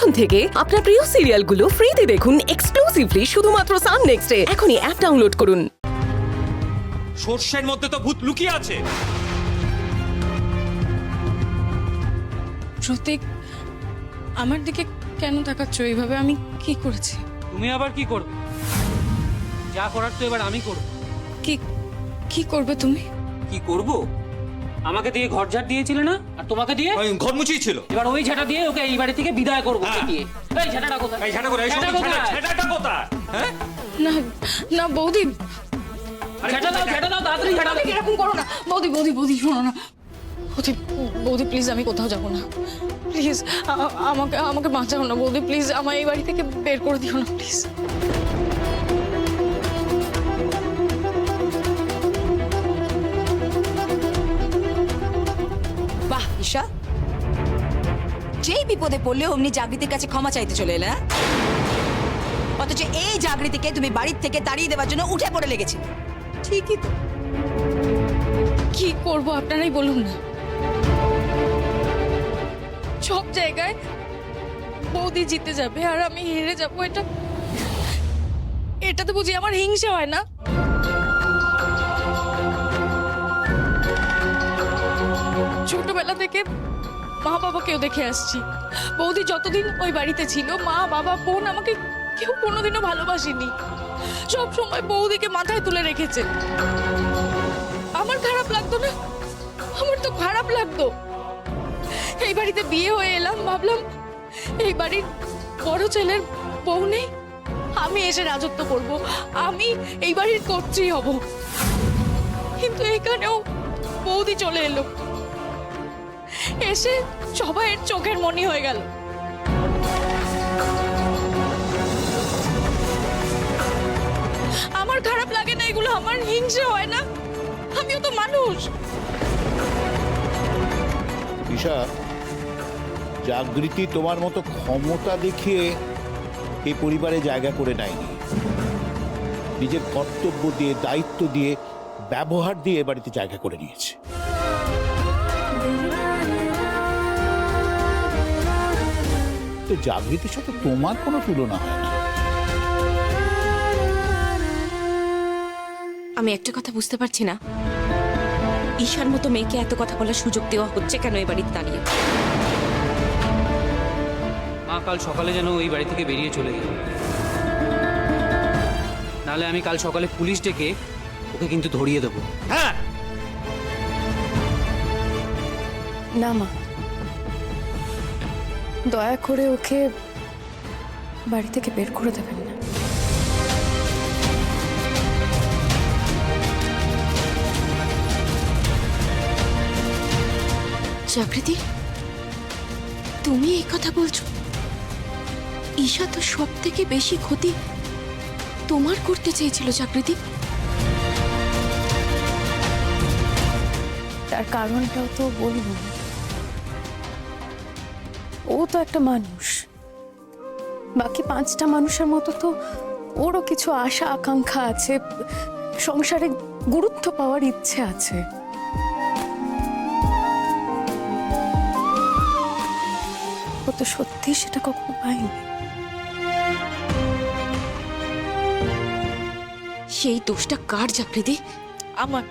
এখন থেকে আপনার প্রিয় সিরিয়ালগুলো ফ্রিতে দেখুন এক্সক্লুসিভলি শুধুমাত্র সান নেক্সটে। এখনই অ্যাপ ডাউনলোড করুন। সর্ষের মধ্যে তো ভূত লুকিয়ে আছে। প্রতীক, আমার দিকে কেন তাকাচ্ছ এইভাবে? আমি কি করেছি? তুমি আবার কি করবে? যা করার তো এবার আমি করব। কি কি করবে তুমি? কি করব? আমাকে দিয়ে ঘর ঝাড় দিয়েছিলে না, আর তোমাকে দিয়ে ঘর মুছিয়ে ছিল। এবার ওই ঝাঁটা দিয়ে ওকে এই বাড়ি থেকে বিদায় করবো। হ্যাঁ। দিয়ে এই ঝাঁটাটা কোথায়? এই ঝাঁটা করে, এই ঝাঁটা কোথায়? ঝাঁটাটা কোথায়? হ্যাঁ? না না বৌদি, ঝাঁটা দাও, ঝাঁটা দাও, তাড়াতাড়ি ঝাঁটা দাও। এরকম করো না বৌদি। বৌদি বৌদি শোনো না বৌদি, বৌদি প্লিজ, আমি কোথাও যাবো না প্লিজ। আমাকে আমাকে বাঁচাও না বৌদি প্লিজ, আমায় এই বাড়ি থেকে বের করে দিও না প্লিজ। বাহ ঈশা, যেই বিপদে পড়লে অমনি জাগৃতির কাছে ক্ষমা চাইতে চলে এলে, হ্যাঁ? অথচ এই জাগৃতিকে তুমি বাড়ির থেকে তাড়িয়ে দেওয়ার জন্য উঠে পড়ে লেগেছিলে। ঠিকই তো। কি করব আপনারাই বলুন না। সব জায়গায় বৌদি জিতে যাবে আর আমি হেরে যাবো, এটাতে বুঝি আমার হিংসা হয় না? ছোটবেলা থেকে মা বাবাকেও দেখে আসছি, বৌদি যতদিন ওই বাড়িতে ছিল মা বাবা বোন আমাকে কেউ কোনোদিনও ভালোবাসেনি। সব সময় বৌদিকে মাথায় তুলে রেখেছে। আমার খারাপ লাগতো না? আমার তো খারাপ লাগতো। এই বাড়িতে বিয়ে হয়ে এলাম, ভাবলাম এই বাড়ির বড় ছেলের বউ নেই, আমি এসে রাজত্ব করব, আমি এই বাড়ির কর্ত্রী হব। কিন্তু এখানেও বৌদি চলে এলো, এসে সবাইয়ের চোখের মনি হয়ে গেল। আমার খারাপ লাগে না এগুলো? আমার হিংসে হয় না? আমিও তো মানুষ। ঈশা, জাগৃতি তোমার মতো ক্ষমতা দেখিয়ে এই পরিবারে জায়গা করে নেয়নি। নিজের কর্তব্য দিয়ে, দায়িত্ব দিয়ে, ব্যবহার দিয়ে এ বাড়িতে জায়গা করে নিয়েছে। তো জাগৃতির সাথে তোমার কোনো তুলনা হয় না। আমি একটা কথা বুঝতে পারছি না, ঈশার মতো মেয়েকে এত কথা বলার সুযোগ দেওয়া হচ্ছে কেন এই বাড়িতে দাঁড়িয়ে? মা কাল সকালে যেন ওই বাড়ি থেকে বেরিয়ে চলে গেল, নাহলে আমি কাল সকালে পুলিশ ডেকে ওকে কিন্তু ধরিয়ে দেবো। হ্যাঁ, না মা, দয়া করে ওকে বাড়ি থেকে বের করে দেবেন না। জাগৃতি, তুমি এই কথা বলছো? ঈশা তো সব থেকে বেশি ক্ষতি তোমার করতে চেয়েছিল জাগৃতি। তার কারণটাও তো বলবো। ও তো একটা মানুষ, বাকি 5টা মানুষের মতো তো ওরও কিছু আশা আকাঙ্ক্ষা আছে, সংসারে গুরুত্ব পাওয়ার ইচ্ছে আছে। ও তো সত্যি সেটা কখনো পায়নি। সেই দোষটা কার জাগৃতি? আমার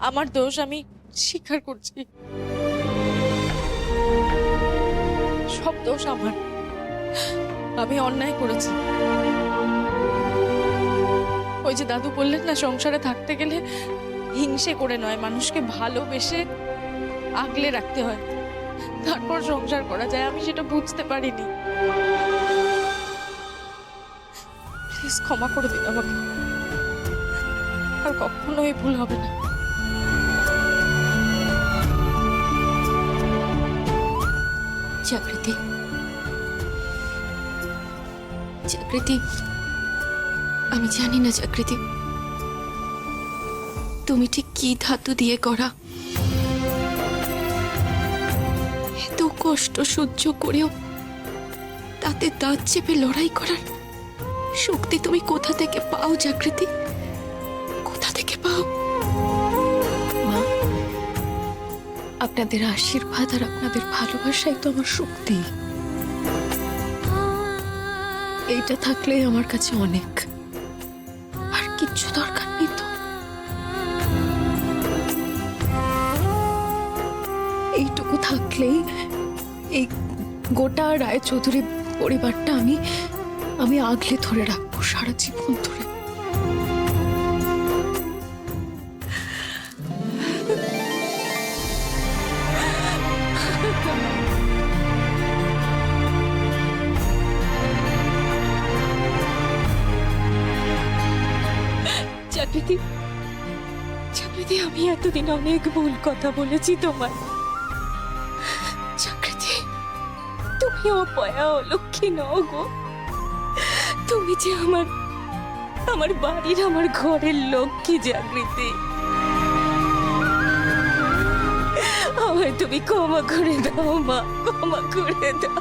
আমার দোষ, আমি স্বীকার করছি। সব দোষ আমার, আমি অন্যায় করেছি। ওই যে দাদু বললেন না, সংসারে থাকতে গেলে হিংসে করে নয়, মানুষকে ভালোবেসে আগলে রাখতে হয়, তারপর সংসার করা যায়। আমি সেটা বুঝতে পারিনি। প্লিজ ক্ষমা করে দিন আমাকে, আর কখনো এই ভুল হবে না। জাগৃতি, জাগৃতি, আমি জানি না জাগৃতি তুমি ঠিক কি ধাতু দিয়ে করা। এত কষ্ট সহ্য করেও তাতে দাঁত চেপে লড়াই করার শক্তি তুমি কোথা থেকে পাও জাগৃতি? কোথা থেকে পাও? মা, আপনাদের আশীর্বাদ আর আপনাদের ভালোবাসাই তো আমার শক্তি। এইটা থাকলেই আমার কাছে অনেক, আর কিচ্ছু দরকার নেই তো। এইটুকু থাকলেই এই গোটা রায়চৌধুরী পরিবারটা আমি আগলে ধরে রাখবো সারা জীবন ধরে। চাকরিতে চাকরিতে আমি এতদিন অনেক ভুল কথা বলেছি তোমার। চাকরিতে তুমি অপয়া অলক্ষী নও গো, তুমি যে আমার বাড়ির আমার ঘরের লক্ষ্মী জাগৃতি। আমায় তুমি ক্ষমা করে দাও মা, ক্ষমা করে দাও।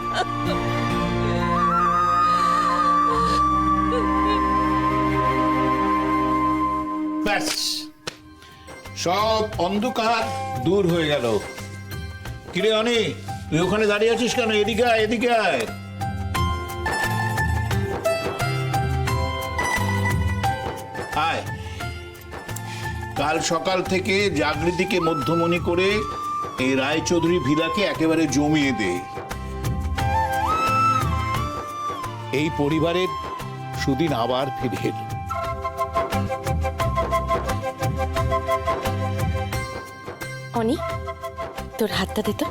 ব্যাস, সব অন্ধকার দূর হয়ে গেল। কিরে অনি, তুই ওখানে দাঁড়িয়ে আছিস কেন? এদিকে আয়, এদিকে আয়। আয়, কাল সকাল থেকে জাগৃতিকে মধ্যমণি করে এই রায়চৌধুরী ভিলাকে একেবারে জমিয়ে দে। এই পরিবারের সুদিন আবার ফিরে এলো। অনি, তোর হাতটা দে তো।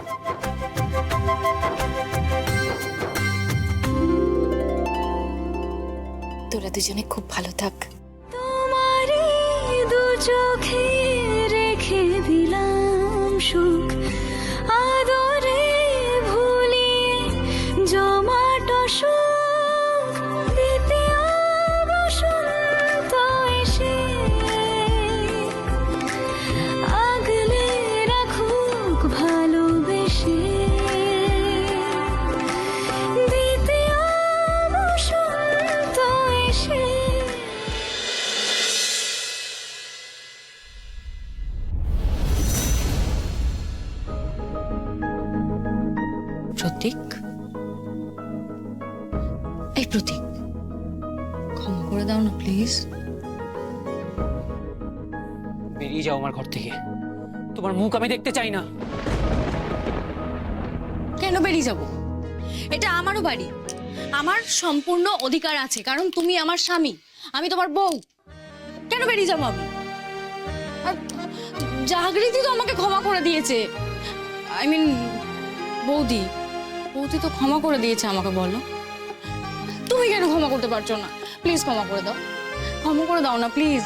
তোরা দুজনে খুব ভালো থাক। তোমারে দু চোখে রেখে দিলাম সুখ, আদরে ভুলিয়ে জমাট সুখ দিতে বসন্ত এসে আগলে রাখুক ভালোবেসে, দিতে বসন্ত এসে। প্রতীক, এই প্রতীক, ক্ষমা করে দাও না প্লিজ। বেরিয়ে যাও আমার ঘর থেকে, তোমার মুখ আমি দেখতে চাই না। কেন বেরিয়ে যাব? এটা আমারও বাড়ি, আমার সম্পূর্ণ অধিকার আছে, কারণ তুমি আমার স্বামী, আমি তোমার বউ। কেন বেরিয়ে যাবো আমি? আর জাগৃতি তো আমাকে ক্ষমা করে দিয়েছে, আই মিন বৌদি তো ক্ষমা করে দিয়েছে আমাকে। বলো তুমি কেন ক্ষমা করতে পারছো না? প্লিজ ক্ষমা করে দাও, ক্ষমা করে দাও না প্লিজ।